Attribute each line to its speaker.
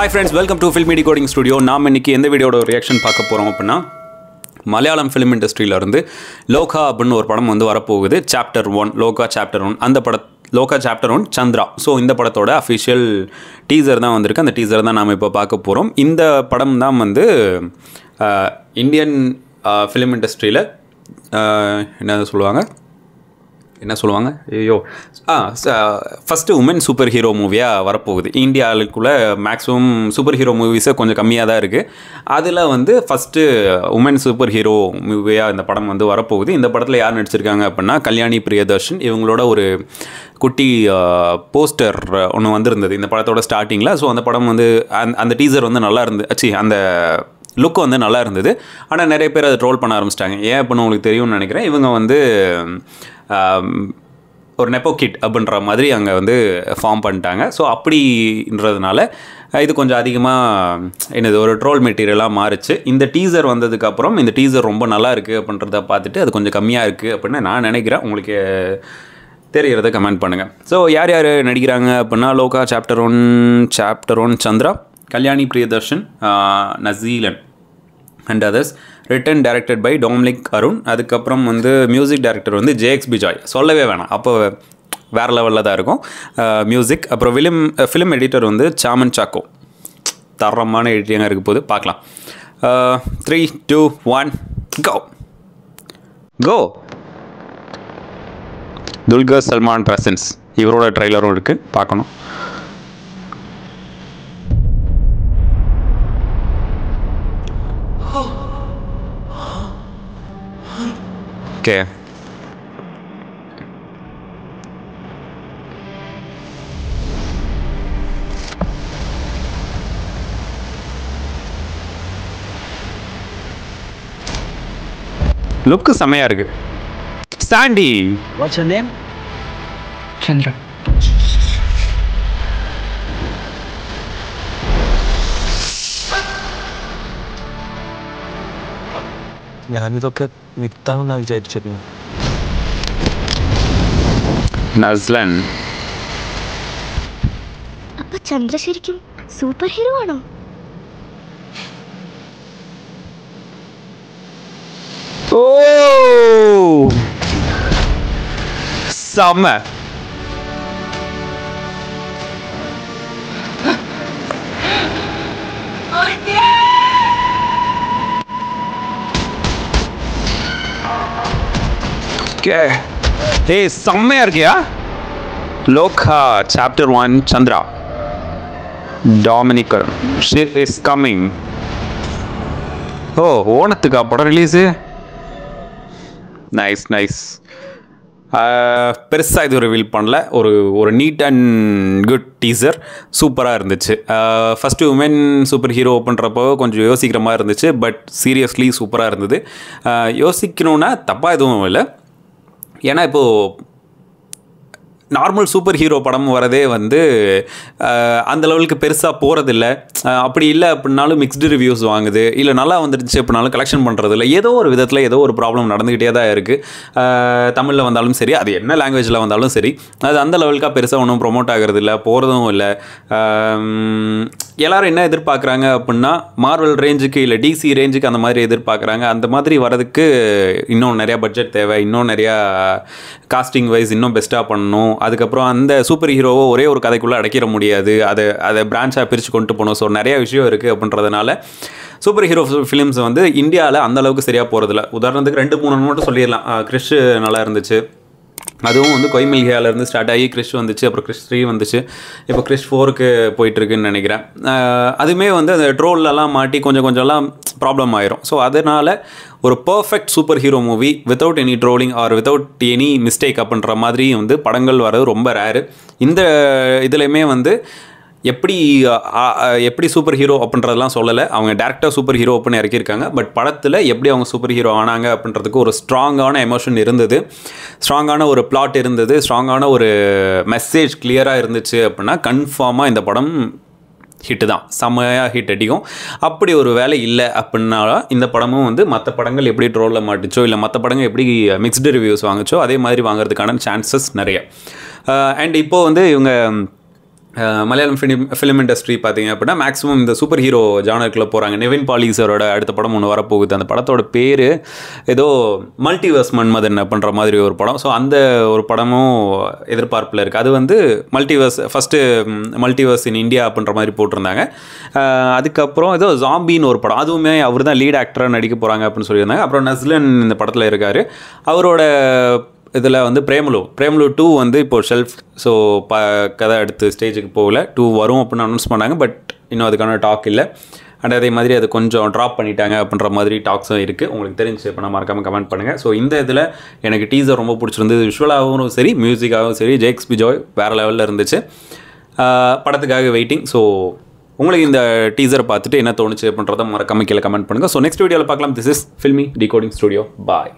Speaker 1: Hi friends, welcome to Filmy Decoding Studio. நாம் இன்னைக்கு எந்த வீடியோட ரியாக்ஷன் பார்க்க போகிறோம் அப்படின்னா மலையாளம் ஃபிலிம் இண்டஸ்ட்ரியிலேருந்து லோகா அப்படின்னு ஒரு படம் வந்து வரப்போகுது. சாப்டர் 1 லோகா சாப்டர் 1 அந்த லோகா சாப்டர் 1 சந்திரா. ஸோ இந்த படத்தோட அஃபிஷியல் டீசர் தான் வந்திருக்கு. அந்த டீசர் தான் நாம் இப்போ பார்க்க போகிறோம். இந்த படம் தான் வந்து இந்தியன் ஃபிலிம் இண்டஸ்ட்ரியில் என்ன சொல்லுவாங்க ஐயோ ஃபஸ்ட்டு உமன் சூப்பர் ஹீரோ மூவியாக வரப்போகுது. இந்தியாவுக்குள்ளே மேக்ஸிமம் சூப்பர் ஹீரோ மூவிஸை கொஞ்சம் கம்மியாக தான் இருக்குது. அதில் வந்து ஃபஸ்ட்டு உமன் சூப்பர் ஹீரோ மூவியாக இந்த படம் வந்து வரப்போகுது. இந்த படத்தில் யார் நடிச்சிருக்காங்க அப்படின்னா கல்யாணி பிரியதர்ஷன். இவங்களோட ஒரு குட்டி போஸ்டர் ஒன்று வந்திருந்தது இந்த படத்தோட ஸ்டார்டிங்கில். ஸோ அந்த படம் வந்து அந்த டீசர் வந்து நல்லா இருந்துச்சு. அந்த லுக் வந்து நல்லா இருந்தது. ஆனால் நிறைய பேர் அதை ட்ரோல் பண்ண ஆரம்பிச்சிட்டாங்க. ஏன் அப்படின்னு உங்களுக்கு தெரியும்னு நினைக்கிறேன். இவங்க வந்து ஒரு நெப்போ கிட் அப்படின்ற மாதிரி அங்கே வந்து ஃபார்ம் பண்ணிட்டாங்க. ஸோ அப்படின்றதுனால இது கொஞ்சம் அதிகமாக என்னது ஒரு ட்ரோல் மெட்டீரியலாக மாறிச்சு. இந்த டீசர் வந்ததுக்கப்புறம் இந்த டீசர் ரொம்ப நல்லா இருக்குது அப்படின்றத பார்த்துட்டு அது கொஞ்சம் கம்மியாக இருக்குது அப்படின்னு நான் நினைக்கிறேன். உங்களுக்கு தெரிகிறத கமெண்ட் பண்ணுங்கள். ஸோ யார் யார் நடிக்கிறாங்க அப்படின்னா Lokah chapter 1 Chandra, Kalyani Priyadarshan, Naslen and others. Written directed by Dominic Arun. அதுக்கப்புறம் வந்து மியூசிக் டைரக்டர் வந்து ஜேஎக்ஸ் பிஜாய். சொல்லவே வேணாம், அப்போ வேறு லெவலில் தான் இருக்கும் மியூசிக். அப்புறம் ஃபிலிம் எடிட்டர் வந்து சாமன் சாக்கோ. தரமான எடிட்டிங்காக இருக்க போது பார்க்கலாம். 3, 2, 1 கோ. துல்கர் சல்மான் பிரசன்ஸ். இவரோட ட்ரைலரும் இருக்குது, பார்க்கணும். Okay. லுக்கு செமையா இருக்கு. Chandy.
Speaker 2: What's your name? Chandra. ഞാനിതൊക്കെ മിത്താണെന്നാണ് വിചാരിച്ചിരുന്നു.
Speaker 1: നസ്ലൻ.
Speaker 3: അപ്പൊ ചന്ദ്ര ശരിക്കും സൂപ്പർ ഹീറോ ആണോ?
Speaker 1: ഓ സമ. ஏய் செம்மையா இருக்கியா? Lokah chapter 1 Chandra. Dominic is coming. ஓ ஓணத்துக்கா படம் ரிலீஸு? நைஸ். பெருசாக இது ரிவீல் பண்ணல. ஒரு நீட் அண்ட் குட் டீசர் சூப்பராக இருந்துச்சு. ஃபஸ்ட்டு உமன் சூப்பர் ஹீரோ பண்ணுறப்போ கொஞ்சம் யோசிக்கிற மாதிரி இருந்துச்சு. பட் சீரியஸ்லி சூப்பராக இருந்தது. யோசிக்கணுன்னா தப்பாக எதுவும் இல்லை. ஏன்னா இப்போது நார்மல் சூப்பர் ஹீரோ படம் வரதே வந்து அந்த லெவலுக்கு பெருசாக போகிறதில்ல. அப்படி இல்லை அப்படின்னாலும் மிக்ஸ்டு ரிவ்யூஸ் வாங்குது. இல்லை நல்லா வந்துருச்சு அப்படின்னாலும் கலெக்ஷன் பண்ணுறதில்ல. ஏதோ ஒரு விதத்தில் ஏதோ ஒரு ப்ராப்ளம் நடந்துக்கிட்டே தான் இருக்குது. தமிழில் வந்தாலும் சரி, அது என்ன லாங்குவேஜில் வந்தாலும் சரி, அது அந்த லெவலுக்காக பெருசாக ஒன்றும் ப்ரொமோட் ஆகிறது இல்லை, போகிறதும் இல்லை. எல்லோரும் என்ன எதிர்பார்க்குறாங்க அப்படின்னா மார்வல் ரேஞ்சுக்கு இல்லை டிசி ரேஞ்சுக்கு அந்த மாதிரி எதிர்பார்க்குறாங்க. அந்த மாதிரி வரதுக்கு இன்னும் நிறையா பட்ஜெட் தேவை, இன்னும் நிறையா காஸ்டிங் வைஸ் இன்னும் பெஸ்ட்டாக பண்ணணும். அதுக்கப்புறம் அந்த சூப்பர் ஹீரோவை ஒரே ஒரு கதைக்குள்ளே அடைக்கிற முடியாது. அதை பிரான்ச்சாக பிரித்து கொண்டு போகணும். ஸோ நிறையா விஷயம் இருக்குது அப்படின்றதுனால சூப்பர் ஹீரோ ஃபிலிம்ஸ் வந்து இந்தியாவில் அந்தளவுக்கு சரியாக போகிறதில்ல. உதாரணத்துக்கு 2-3 மட்டும் சொல்லிடலாம். கிறிஷ் நல்லா இருந்துச்சு. அதுவும் வந்து கொய்மில்கியாலேருந்து ஸ்டார்ட் ஆகி கிறிஷ் வந்துச்சு, அப்புறம் கிறிஷ் 3 வந்துச்சு, இப்போ கிறிஷ் 4க்கு போயிட்டுருக்குன்னு நினைக்கிறேன். அதுவுமே வந்து அந்த ட்ரோல்லலாம் மாட்டி கொஞ்சம்லாம் ப்ராப்ளம் ஆயிரும். ஸோ அதனால் ஒரு perfect super hero movie without any trolling or without any mistake அப்படின்ற மாதிரி வந்து படங்கள் வர்றது ரொம்ப ரேரு. இந்த இதுலையுமே வந்து எப்படி சூப்பர் ஹீரோ அப்படின்றதெல்லாம் சொல்லலை. அவங்க டேரக்டாக சூப்பர் ஹீரோ அப்படின்னு இறக்கியிருக்காங்க. பட் படத்தில் எப்படி அவங்க சூப்பர் ஹீரோ ஆனாங்க அப்படின்றதுக்கு ஒரு ஸ்ட்ராங்கான எமோஷன் இருந்தது, ஸ்ட்ராங்கான ஒரு பிளாட் இருந்தது, ஸ்ட்ராங்கான ஒரு மெசேஜ் கிளியராக இருந்துச்சு அப்படின்னா கன்ஃபார்மாக இந்த படம் ஹிட்டு தான், செம்மையாக ஹிட் அடிக்கும். அப்படி ஒரு வேலை இல்லை அப்படின்னா இந்த படமும் வந்து மற்ற படங்கள் எப்படி ட்ரோலில் மாட்டுச்சோ இல்லை மற்ற படங்கள் எப்படி மிக்ஸ்டு ரிவ்யூஸ் வாங்குச்சோ அதே மாதிரி வாங்குறதுக்கான சான்சஸ் நிறைய. அண்ட் இப்போது வந்து இவங்க மலையாளம் ஃபிலிம் இண்டஸ்ட்ரி பார்த்தீங்க அப்படின்னா மேக்ஸிமம் இந்த சூப்பர் ஹீரோ ஜானருக்குள்ளே போகிறாங்க. நிவின் பாலி சாரோட அடுத்த படம் ஒன்று வரப்போகுது. அந்த படத்தோட பேர் ஏதோ மல்டிவர்ஸ் மன்மதன் அப்படின்ற மாதிரி ஒரு படம். ஸோ அந்த ஒரு படமும் எதிர்பார்ப்பில் இருக்குது. அது வந்து multiverse first multiverse in India அப்படின்ற மாதிரி போட்டிருந்தாங்க. அதுக்கப்புறம் ஏதோ ஜாம்பின்னு ஒரு படம், அதுவுமே அவர் தான் லீட் ஆக்டராக நடிக்க போகிறாங்க அப்படின்னு சொல்லியிருந்தாங்க. அப்புறம் நஸ்லன் இந்த படத்தில் இருக்கார். அவரோட இதில் வந்து பிரேமலு 2 வந்து இப்போது ஷெல்ஃப். ஸோ கதை எடுத்து ஸ்டேஜுக்கு போகல. 2 வரும் அப்படின்னு அனௌன்ஸ் பண்ணாங்க. பட் இன்னும் அதுக்கான டாக் இல்லை. அண்ட் அதே மாதிரி அது கொஞ்சம் ட்ராப் பண்ணிட்டாங்க அப்படின்ற மாதிரி டாக்ஸும் இருக்குது. உங்களுக்கு தெரிஞ்சு இப்போ நான் மறக்காமல் கமெண்ட் பண்ணுங்கள். ஸோ இந்த இதில் எனக்கு டீசர் ரொம்ப பிடிச்சிருந்தது. விஷுவலாகவும் சரி, மியூசிக்காகவும் சரி, ஜேக்ஸ் பிஜாய் வேறு லெவலில் இருந்துச்சு. படத்துக்காக வெயிட்டிங். ஸோ உங்களுக்கு இந்த டீசரை பார்த்துட்டு என்ன தோணுச்சு அப்படின்றத மறக்காமல் கீழே கமெண்ட் பண்ணுங்கள். ஸோ நெக்ஸ்ட் வீடியோவில் பார்க்கலாம். This is filmi decoding studio. Bye.